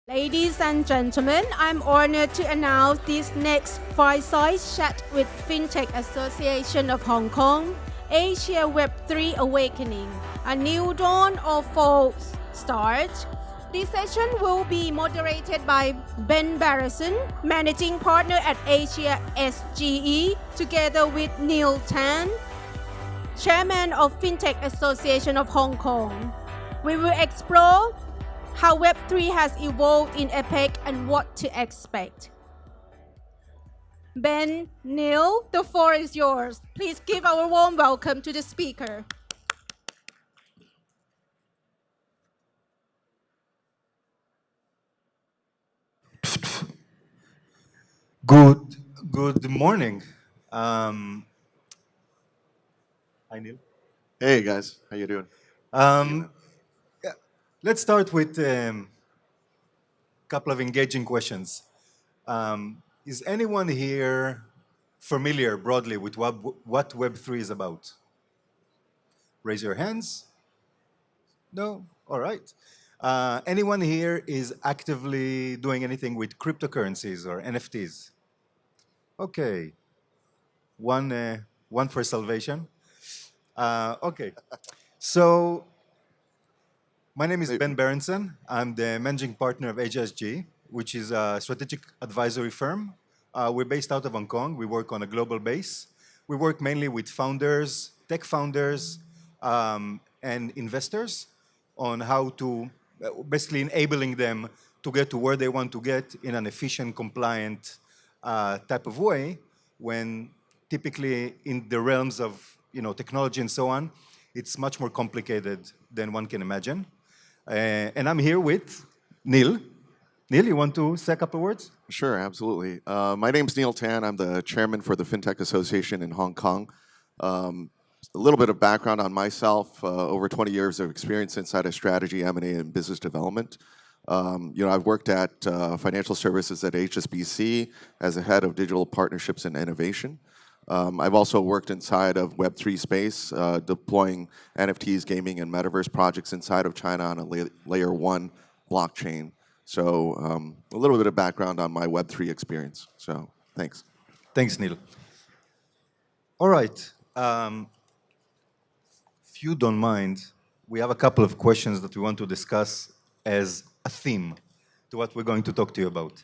Ladies and gentlemen, I'm honored to announce this next Fireside chat with FinTech Association of Hong Kong, Asia Web3 Awakening, a new dawn of false start. This session will be moderated by Ben Berenson, Managing Partner at Asia SGE, together with Neil Tan, Chairman of FinTech Association of Hong Kong. We will explore how Web3 has evolved in FTAHK and what to expect. Ben, Neil, the floor is yours. Please give our warm welcome to the speaker. Good morning. Hi, Neil. Hey guys, how you doing? Um, yeah, let's start with a couple of engaging questions. Is anyone here familiar broadly with what Web3 is about? Raise your hands. No? All right. Anyone here is actively doing anything with cryptocurrencies or NFTs? Okay. One for salvation. Okay. So my name is Hey, Ben Berenson. I'm the managing partner of HSG, which is a strategic advisory firm. We're based out of Hong Kong. We work on a global base. We work mainly with founders, tech founders, and investors on how to basically enabling them to get to where they want to get in an efficient, compliant type of way when typically in the realms of technology and so on, it's much more complicated than one can imagine. And I'm here with Neil. Neil, you want to say a couple of words? sure, absolutely. My name's Neil Tan. I'm the chairman for the FinTech Association in Hong Kong. A little bit of background on myself: over 20 years of experience inside of strategy, M&A, and business development. I've worked at financial services at HSBC as a head of digital partnerships and innovation. I've also worked inside of Web3 space, deploying NFTs, gaming, and metaverse projects inside of China on a layer one blockchain. So a little bit of background on my Web3 experience. So thanks. Thanks, Neil. All right. If you don't mind, we have a couple of questions that we want to discuss as a theme to what we're going to talk to you about.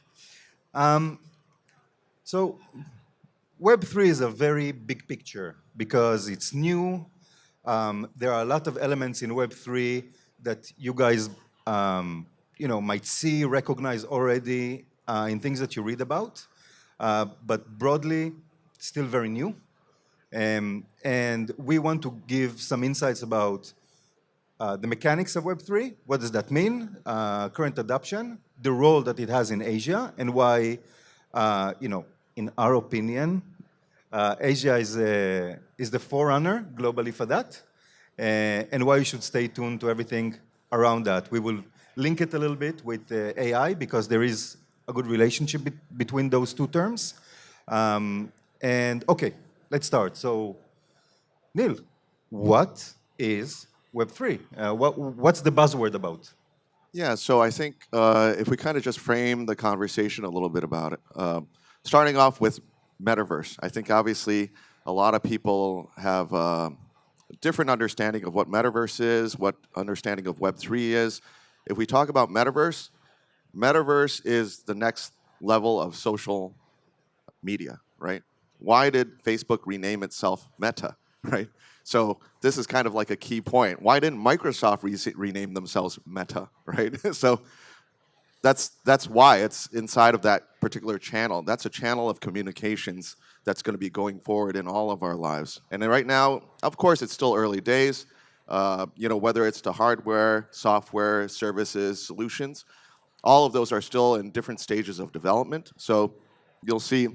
So Web3 is a very big picture because it's new. There are a lot of elements in Web3 that you guys might see, recognize already in things that you read about. But broadly, still very new. And we want to give some insights about the mechanics of Web3, what does that mean, current adoption, the role that it has in Asia, and why, in our opinion, Asia is the forerunner globally for that, and why you should stay tuned to everything around that. We will link it a little bit with AI because there is a good relationship between those two terms. And okay, let's start. So, Neil, what is Web3? What's the buzzword about? Yeah, so I think if we kind of just frame the conversation a little bit about it, starting off with metaverse, I think obviously a lot of people have a different understanding of what metaverse is, what understanding of Web3 is. If we talk about metaverse, metaverse is the next level of social media, right? Why did Facebook rename itself Meta, right? So this is kind of like a key point. Why didn't Microsoft rename themselves Meta, right? So that's why it's inside of that particular channel. That's a channel of communications that's going to be going forward in all of our lives. And then right now, of course, it's still early days. Whether it's the hardware, software, services, solutions, all of those are still in different stages of development. So you'll see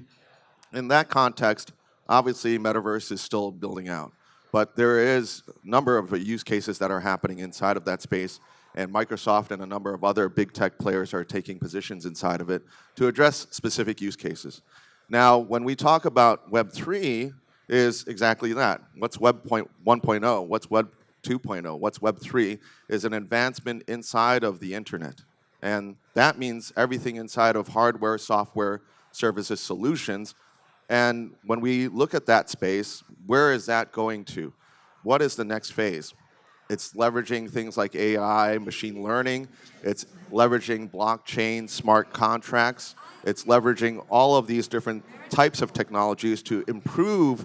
in that context, obviously, metaverse is still building out. But there is a number of use cases that are happening inside of that space, and Microsoft and a number of other big tech players are taking positions inside of it to address specific use cases. Now, when we talk about Web3, is exactly that. What's Web 1.0? What's Web 2.0? What's Web 3? Is an advancement inside of the internet. And that means everything inside of hardware, software, services, solutions. And when we look at that space, where is that going to? What is the next phase? It's leveraging things like AI, machine learning. It's leveraging blockchain, smart contracts. It's leveraging all of these different types of technologies to improve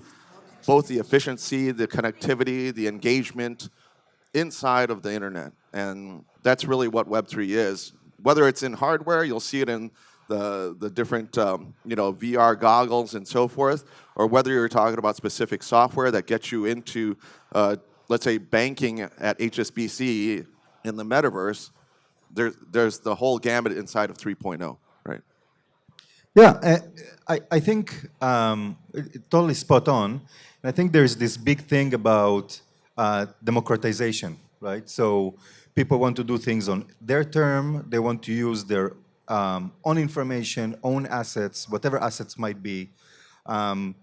both the efficiency, the connectivity, the engagement inside of the internet. And that's really what Web3 is. Whether it's in hardware, you'll see it in the different VR goggles and so forth, or whether you're talking about specific software that gets you into, let's say, banking at HSBC in the metaverse, there's the whole gamut inside of 3.0, right? Yeah, I think totally spot on. And I think there's this big thing about democratization, right? So people want to do things on their term. They want to use their own information, own assets, whatever assets might be, um,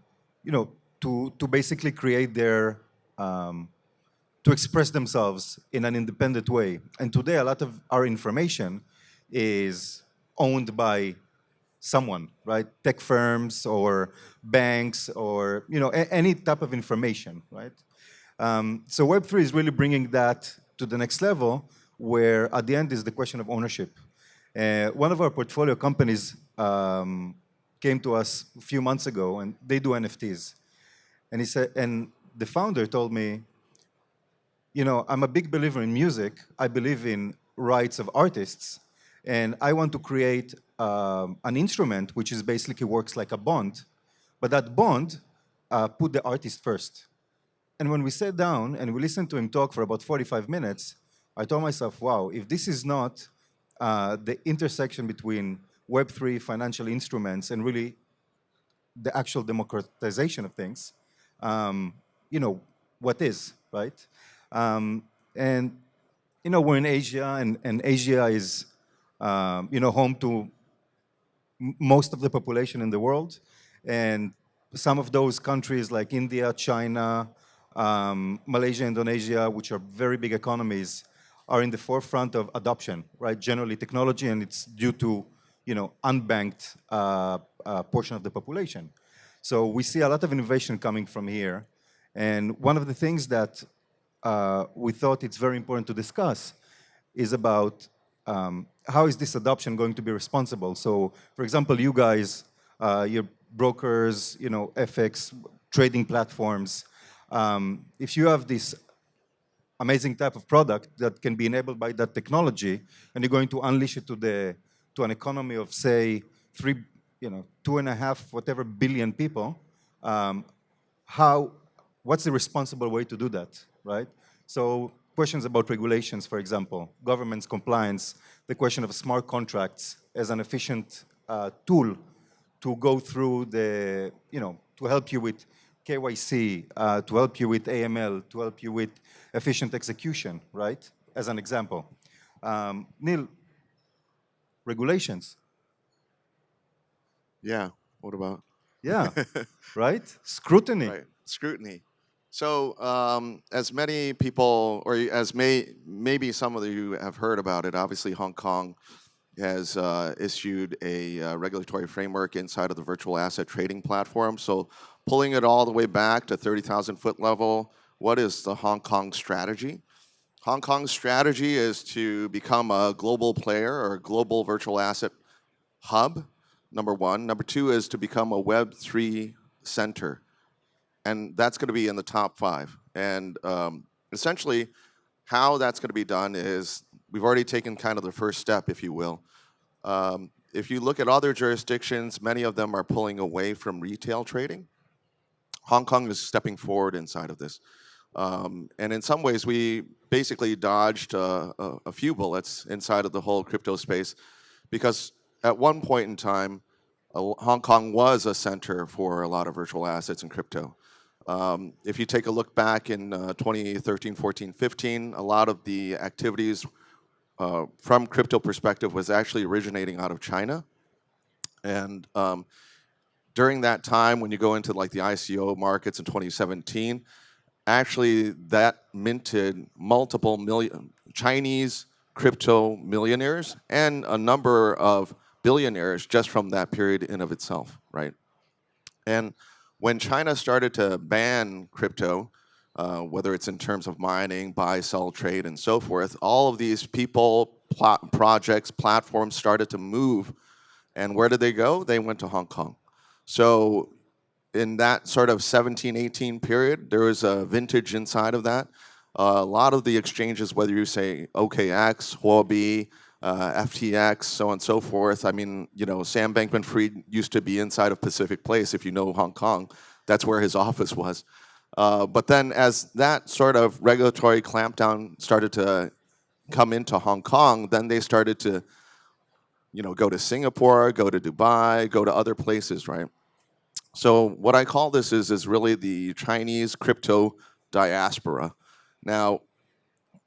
to basically create their to express themselves in an independent way. And today, a lot of our information is owned by someone, right? Tech firms or banks or any type of information, right? So Web3 is really bringing that to the next level, where at the end is the question of ownership. One of our portfolio companies came to us a few months ago, and they do NFTs. And he said, and the founder told me, I'm a big believer in music. I believe in rights of artists, and I want to create an instrument which is basically works like a bond, but that bond put the artist first. And when we sat down and we listened to him talk for about 45 minutes, I told myself, wow, if this is not the intersection between Web3, financial instruments, and really the actual democratization of things, what is, right? And we're in Asia, and Asia is, home to most of the population in the world. And some of those countries like India, China, Malaysia, Indonesia, which are very big economies, are in the forefront of adoption, right? Generally technology, and it's due to, unbanked portion of the population. So we see a lot of innovation coming from here. And one of the things that we thought it's very important to discuss is about how is this adoption going to be responsible. So, for example, you guys, your brokers, FX, trading platforms, if you have this amazing type of product that can be enabled by that technology, and you're going to unleash it to an economy of, say, 2.5 whatever billion people, what's the responsible way to do that, right? So questions about regulations, for example, government's compliance, the question of smart contracts as an efficient tool to go through to help you with KYC, to help you with AML, to help you with efficient execution, right? As an example. Neil, regulations. Yeah, what about? Yeah, right? Scrutiny. Right, scrutiny. So, as many people, or as maybe some of you have heard about it, obviously Hong Kong has issued a regulatory framework inside of the virtual asset trading platform. So, pulling it all the way back to 30,000 foot level, what is the Hong Kong strategy? Hong Kong's strategy is to become a global player or a global virtual asset hub, number one. Number two is to become a Web3 center. And that's going to be in the top 5. And essentially, how that's going to be done is we've already taken kind of the first step, if you will. If you look at other jurisdictions, many of them are pulling away from retail trading. Hong Kong is stepping forward inside of this. And in some ways, we basically dodged a few bullets inside of the whole crypto space, because at one point in time, Hong Kong was a center for a lot of virtual assets and crypto. If you take a look back in 2013, 14, 15, a lot of the activities from crypto perspective was actually originating out of China. And during that time, when you go into like the ICO markets in 2017, actually that minted multiple million Chinese crypto millionaires and a number of billionaires just from that period in of itself, right? And when China started to ban crypto, whether it's in terms of mining, buy, sell, trade, and so forth, all of these people, projects, platforms started to move. And where did they go? They went to Hong Kong. So in that sort of 17, 18 period, there was a vintage inside of that. A lot of the exchanges, whether you say OKX, Huobi, FTX, so on and so forth. I mean, you know, Sam Bankman-Fried used to be inside of Pacific Place. If you know Hong Kong, that's where his office was. But then as that sort of regulatory clampdown started to come into Hong Kong, then they started to, you know, go to Singapore, go to Dubai, go to other places, right? So what I call this is really the Chinese crypto diaspora. Now,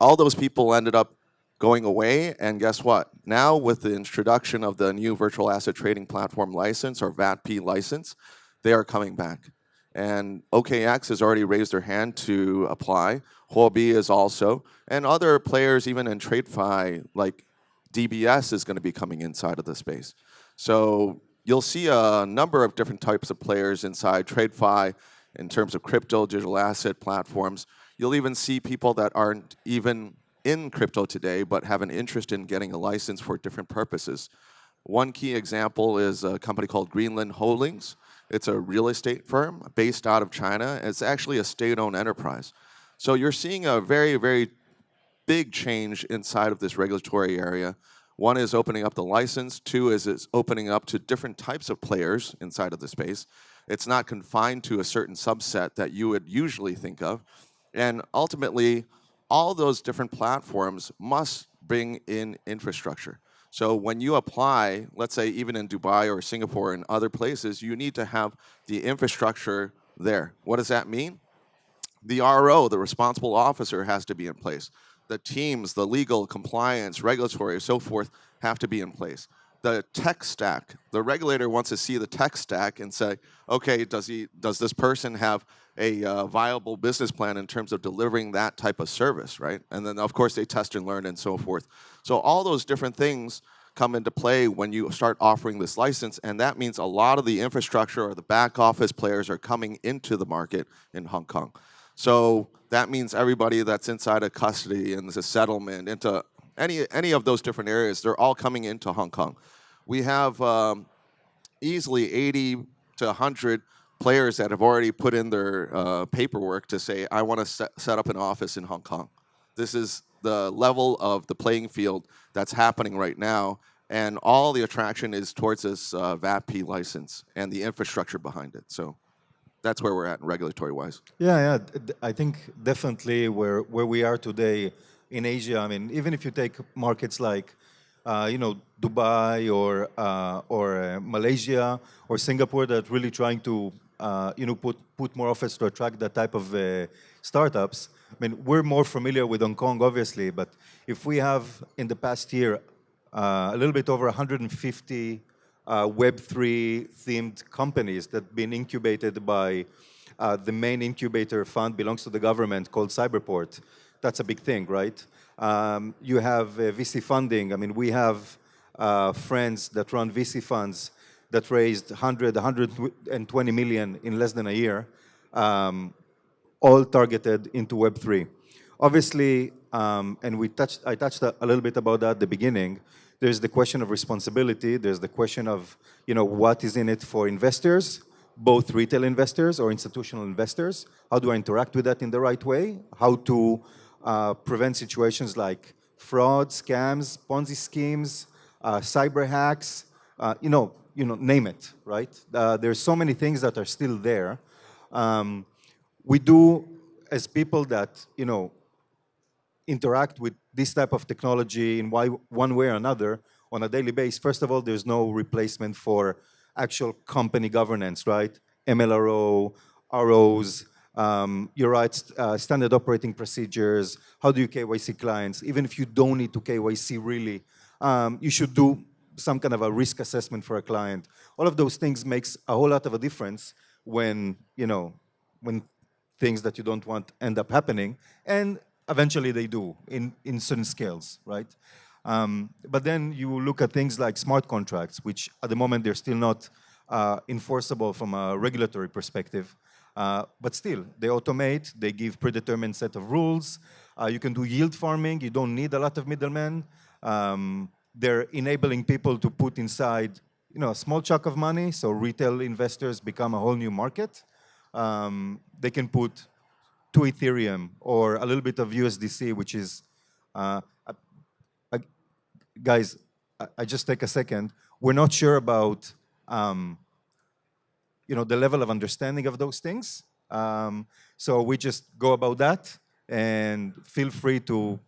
all those people ended up going away, and guess what? Now, with the introduction of the new virtual asset trading platform license, or VATP license, they are coming back. And OKX has already raised their hand to apply. Huobi is also, and other players, even in TradeFi, like DBS, is going to be coming inside of the space. So you'll see a number of different types of players inside TradeFi in terms of crypto, digital asset platforms. You'll even see people that aren't even in crypto today, but have an interest in getting a license for different purposes. One key example is a company called Greenland Holdings. It's a real estate firm based out of China. It's actually a state-owned enterprise. So you're seeing a very, very big change inside of this regulatory area. One is opening up the license. Two is it's opening up to different types of players inside of the space. It's not confined to a certain subset that you would usually think of. And ultimately, all those different platforms must bring in infrastructure. So when you apply, let's say even in Dubai or Singapore and other places, you need to have the infrastructure there. What does that mean? The RO, the responsible officer, has to be in place. The teams, the legal, compliance, regulatory, so forth, have to be in place. The tech stack, the regulator wants to see the tech stack and say, okay, does this person have a viable business plan in terms of delivering that type of service, right? And then, of course, they test and learn and so forth. So all those different things come into play when you start offering this license, and that means a lot of the infrastructure or the back office players are coming into the market in Hong Kong. So that means everybody that's inside of custody and the settlement, into any of those different areas, they're all coming into Hong Kong. We have easily 80 to 100 players that have already put in their paperwork to say, I want to set up an office in Hong Kong. This is the level of the playing field that's happening right now, and all the attraction is towards this VATP license and the infrastructure behind it. So that's where we're at regulatory-wise. Yeah. I think definitely where we are today in Asia. I mean, even if you take markets like, Dubai or Malaysia or Singapore, that really trying to, put more efforts to attract that type of startups. I mean, we're more familiar with Hong Kong, obviously, but if we have in the past year a little bit over 150 Web3 themed companies that have been incubated by the main incubator fund belongs to the government called Cyberport. That's a big thing, right? You have VC funding. I mean, we have friends that run VC funds that raised 120 million in less than a year, all targeted into Web3. Obviously, and I touched a little bit about that at the beginning. There's the question of responsibility. There's the question of, what is in it for investors, both retail investors or institutional investors. How do I interact with that in the right way? How to prevent situations like fraud, scams, Ponzi schemes, cyber hacks, name it, right? There's so many things that are still there. We do, as people that, interact with this type of technology in one way or another on a daily basis. First of all, there's no replacement for actual company governance, right? MLRO, ROs, you're right, standard operating procedures. How do you KYC clients? Even if you don't need to KYC really, you should do some kind of a risk assessment for a client. All of those things makes a whole lot of a difference when, when things that you don't want end up happening. And eventually they do in certain scales, right? But then you look at things like smart contracts, which at the moment they're still not enforceable from a regulatory perspective. But still, they automate, they give predetermined set of rules. You can do yield farming, you don't need a lot of middlemen. They're enabling people to put inside a small chunk of money, so retail investors become a whole new market. They can put 2 Ethereum or a little bit of USDC, which is, guys, I just take a second. We're not sure about the level of understanding of those things. So we just go about that, and feel free to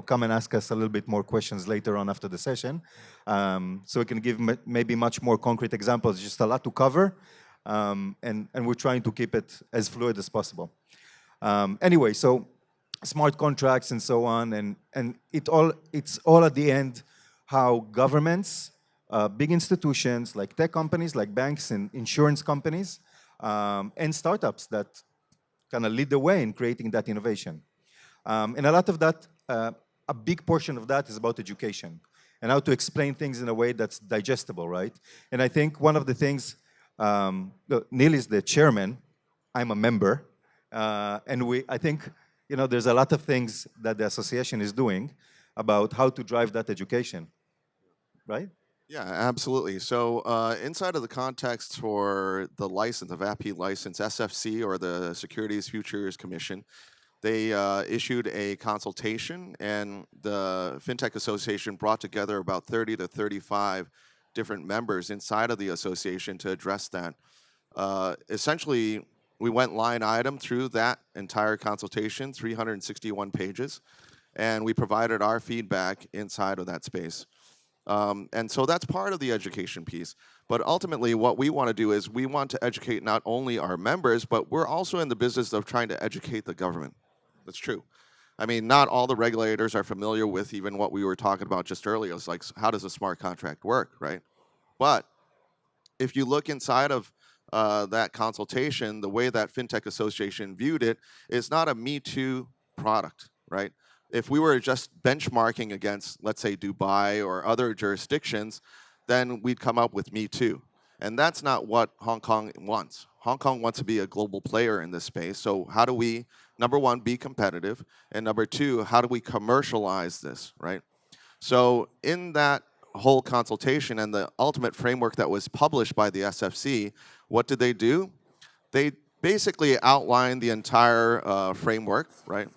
come and ask us a little bit more questions later on after the session. So we can give maybe much more concrete examples, just a lot to cover. And we're trying to keep it as fluid as possible. Anyway, so smart contracts and so on, and it's all at the end how governments, big institutions like tech companies, like banks and insurance companies, and startups that kind of lead the way in creating that innovation. And a lot of that, a big portion of that is about education and how to explain things in a way that's digestible, right? And I think one of the things, look, Neil is the chairman, I'm a member, and I think there's a lot of things that the association is doing about how to drive that education, right? Yeah, absolutely. So inside of the context for the license, the VAPI license, SFC, or the Securities Futures Commission, they issued a consultation, and the FinTech Association brought together about 30 to 35 different members inside of the association to address that. Essentially, we went line item through that entire consultation, 361 pages, and we provided our feedback inside of that space. And so that's part of the education piece. But ultimately, what we want to do is we want to educate not only our members, but we're also in the business of trying to educate the government. That's true. I mean, not all the regulators are familiar with even what we were talking about just earlier. It's like, how does a smart contract work, right? But if you look inside of that consultation, the way that FinTech Association viewed it is not a Me Too product, right? If we were just benchmarking against, let's say, Dubai or other jurisdictions, then we'd come up with Me Too. And that's not what Hong Kong wants. Hong Kong wants to be a global player in this space. So how do we, number one, be competitive? And number two, how do we commercialize this, right? So in that whole consultation and the ultimate framework that was published by the SFC, what did they do? They basically outlined the entire framework, right?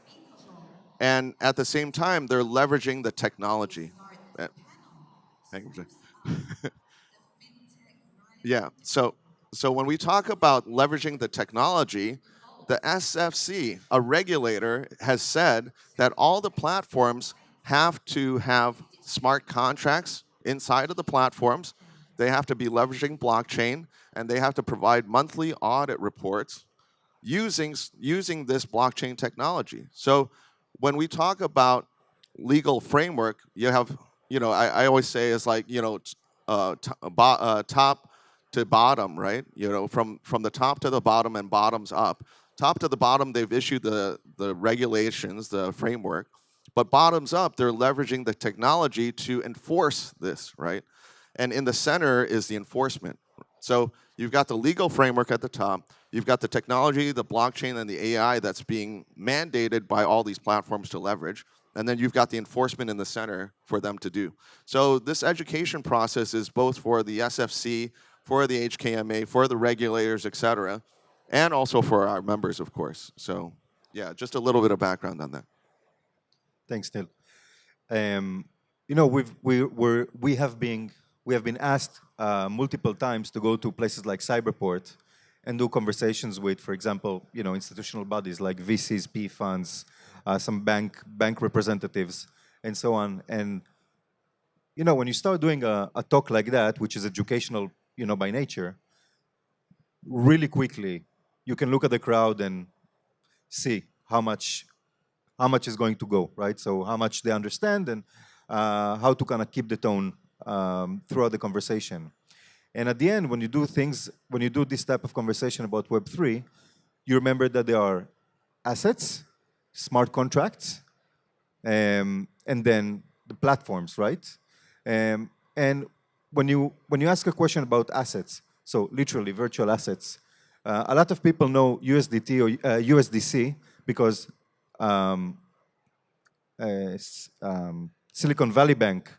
And at the same time, they're leveraging the technology. Thank you. Yeah. So when we talk about leveraging the technology, the SFC, a regulator, has said that all the platforms have to have smart contracts inside of the platforms. They have to be leveraging blockchain, and they have to provide monthly audit reports using this blockchain technology. So when we talk about legal framework, you have, I always say it's like, top to bottom, right? From the top to the bottom and bottoms up. Top to the bottom, they've issued the regulations, the framework, but bottoms up, they're leveraging the technology to enforce this, right? And in the center is the enforcement. So you've got the legal framework at the top, you've got the technology, the blockchain, and the AI that's being mandated by all these platforms to leverage, and then you've got the enforcement in the center for them to do. So this education process is both for the SFC, for the HKMA, for the regulators, et cetera, and also for our members, of course. So yeah, just a little bit of background on that. Thanks, Neil. We have been asked multiple times to go to places like Cyberport and do conversations with, for example, institutional bodies like VCs, P funds, some bank representatives, and so on. And when you start doing a talk like that, which is educational, by nature, really quickly you can look at the crowd and see how much is going to go, right? So how much they understand and how to kind of keep the tone throughout the conversation. And at the end, when you do this type of conversation about Web3, you remember that there are assets, smart contracts, and then the platforms, right? And when you ask a question about assets, so literally virtual assets, a lot of people know USDT or USDC because um, Silicon Valley Bank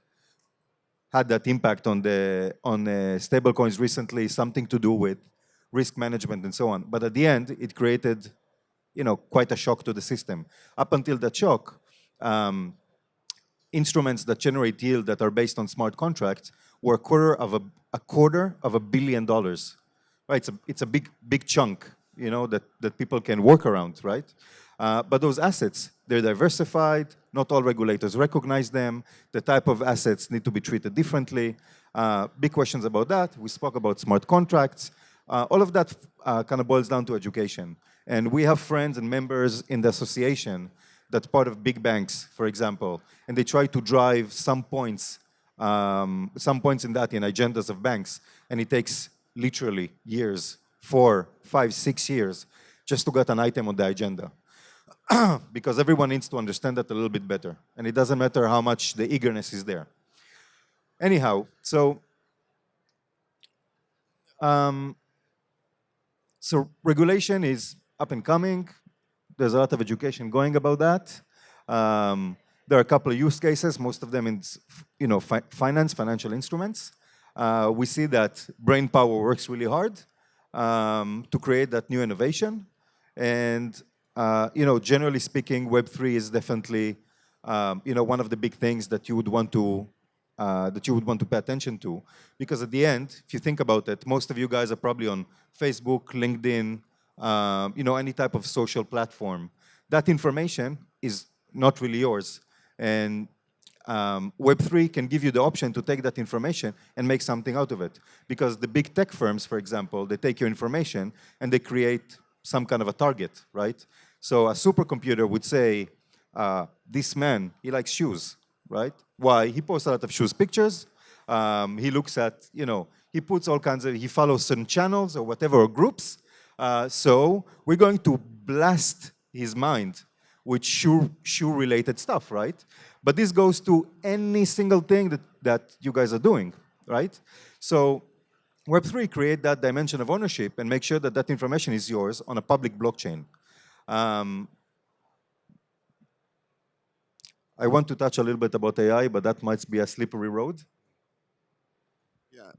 had that impact on the on stable coins recently, something to do with risk management and so on. But at the end, it created, quite a shock to the system. Up until that shock, instruments that generate yield that are based on smart contracts were $250 million. Right? It's a big chunk, that people can work around, right? But those assets, they're diversified. Not all regulators recognize them. The type of assets need to be treated differently. Big questions about that. We spoke about smart contracts. All of that kind of boils down to education. And we have friends and members in the association that's part of big banks, for example, and they try to drive some points in that in agendas of banks, and it takes literally years, 4, 5, 6 years, just to get an item on the agenda. Because everyone needs to understand that a little bit better, and it doesn't matter how much the eagerness is there. Anyhow, so regulation is up and coming. There's a lot of education going about that. There are a couple of use cases, most of them in financial instruments. We see that brain power works really hard to create that new innovation. And generally speaking, Web3 is definitely one of the big things that you would want to pay attention to, because at the end, if you think about it, most of you guys are probably on Facebook, LinkedIn, any type of social platform. That information is not really yours. And Web3 can give you the option to take that information and make something out of it. Because the big tech firms, for example, they take your information and they create some kind of a target, right? So a supercomputer would say, this man, he likes shoes, right? Why? He posts a lot of shoes pictures. He looks at, he puts all kinds of, he follows certain channels or whatever, or groups. So we're going to blast his mind with shoe-related stuff, right? But this goes to any single thing that you guys are doing, right? So Web3 create that dimension of ownership and make sure that that information is yours on a public blockchain. I want to touch a little bit about AI, but that might be a slippery road. Yeah,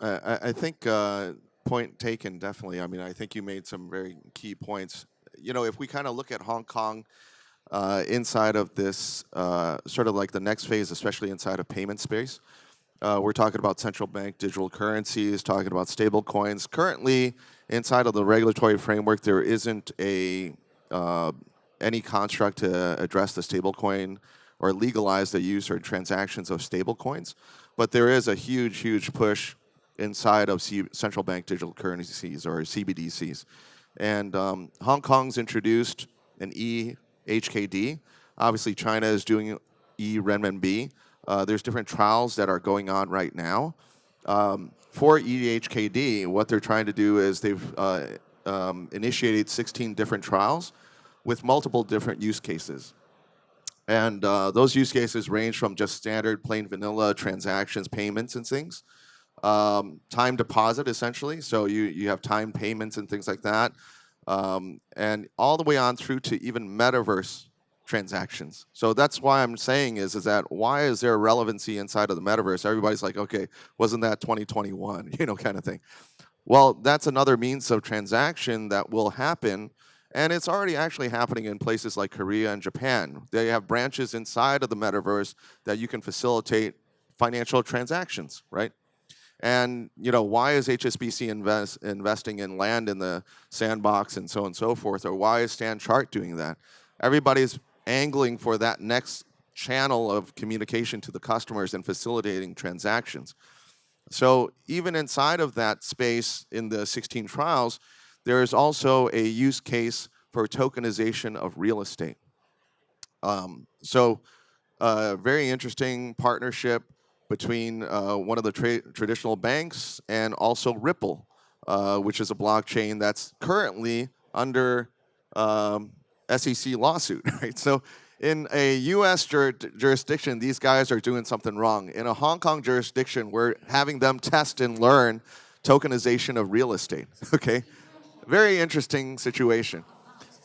I think point taken, definitely. I mean, I think you made some very key points. If we kind of look at Hong Kong inside of this sort of like the next phase, especially inside of payment space, we're talking about central bank digital currencies, talking about stable coins. Currently, inside of the regulatory framework, there isn't any construct to address the stablecoin or legalize the use or transactions of stablecoins. But there is a huge, huge push inside of central bank digital currencies or CBDCs. And Hong Kong's introduced an eHKD. Obviously, China is doing e-renminbi. There's different trials that are going on right now. For eHKD, what they're trying to do is they've initiated 16 different trials with multiple different use cases. And those use cases range from just standard plain vanilla transactions, payments and things. Time deposit, essentially. So you have time payments and things like that. And all the way on through to even metaverse transactions. So that's why I'm saying is that why is there relevancy inside of the metaverse? Everybody's like, okay, wasn't that 2021, kind of thing. Well, that's another means of transaction that will happen. And it's already actually happening in places like Korea and Japan. They have branches inside of the metaverse that you can facilitate financial transactions, right? And why is HSBC investing in land in the sandbox and so on and so forth? Or why is Stan Chart doing that? Everybody's angling for that next channel of communication to the customers and facilitating transactions. So even inside of that space in the 16 trials, there is also a use case for tokenization of real estate. Very interesting partnership between one of the traditional banks and also Ripple, which is a blockchain that's currently under SEC lawsuit. Right? So in a U.S. jurisdiction, these guys are doing something wrong. In a Hong Kong jurisdiction, we're having them test and learn tokenization of real estate. Okay, very interesting situation.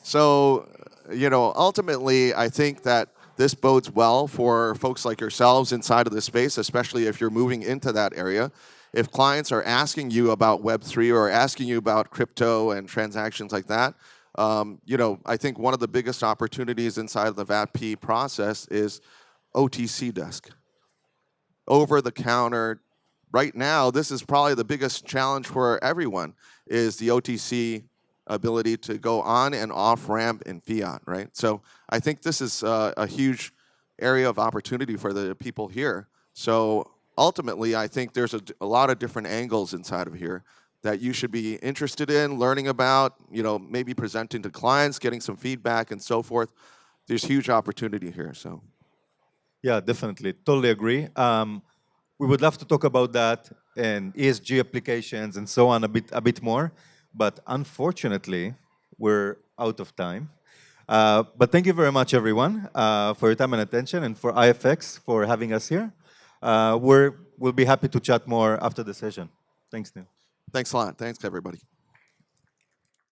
So, ultimately, I think that this bodes well for folks like yourselves inside of the space, especially if you're moving into that area. If clients are asking you about Web3 or asking you about crypto and transactions like that, I think one of the biggest opportunities inside of the VATP process is OTC desk, over the counter. Right now, this is probably the biggest challenge for everyone, is the OTC ability to go on and off ramp in fiat, right? So I think this is a huge area of opportunity for the people here. So ultimately, I think there's a lot of different angles inside of here that you should be interested in learning about, maybe presenting to clients, getting some feedback and so forth. There's huge opportunity here, so. Yeah, definitely. Totally agree. We would love to talk about that and ESG applications and so on a bit more, but unfortunately, we're out of time. But thank you very much, everyone, for your time and attention, and for IFX for having us here. We'll be happy to chat more after the session. Thanks, Neil. Thanks a lot. Thanks, everybody.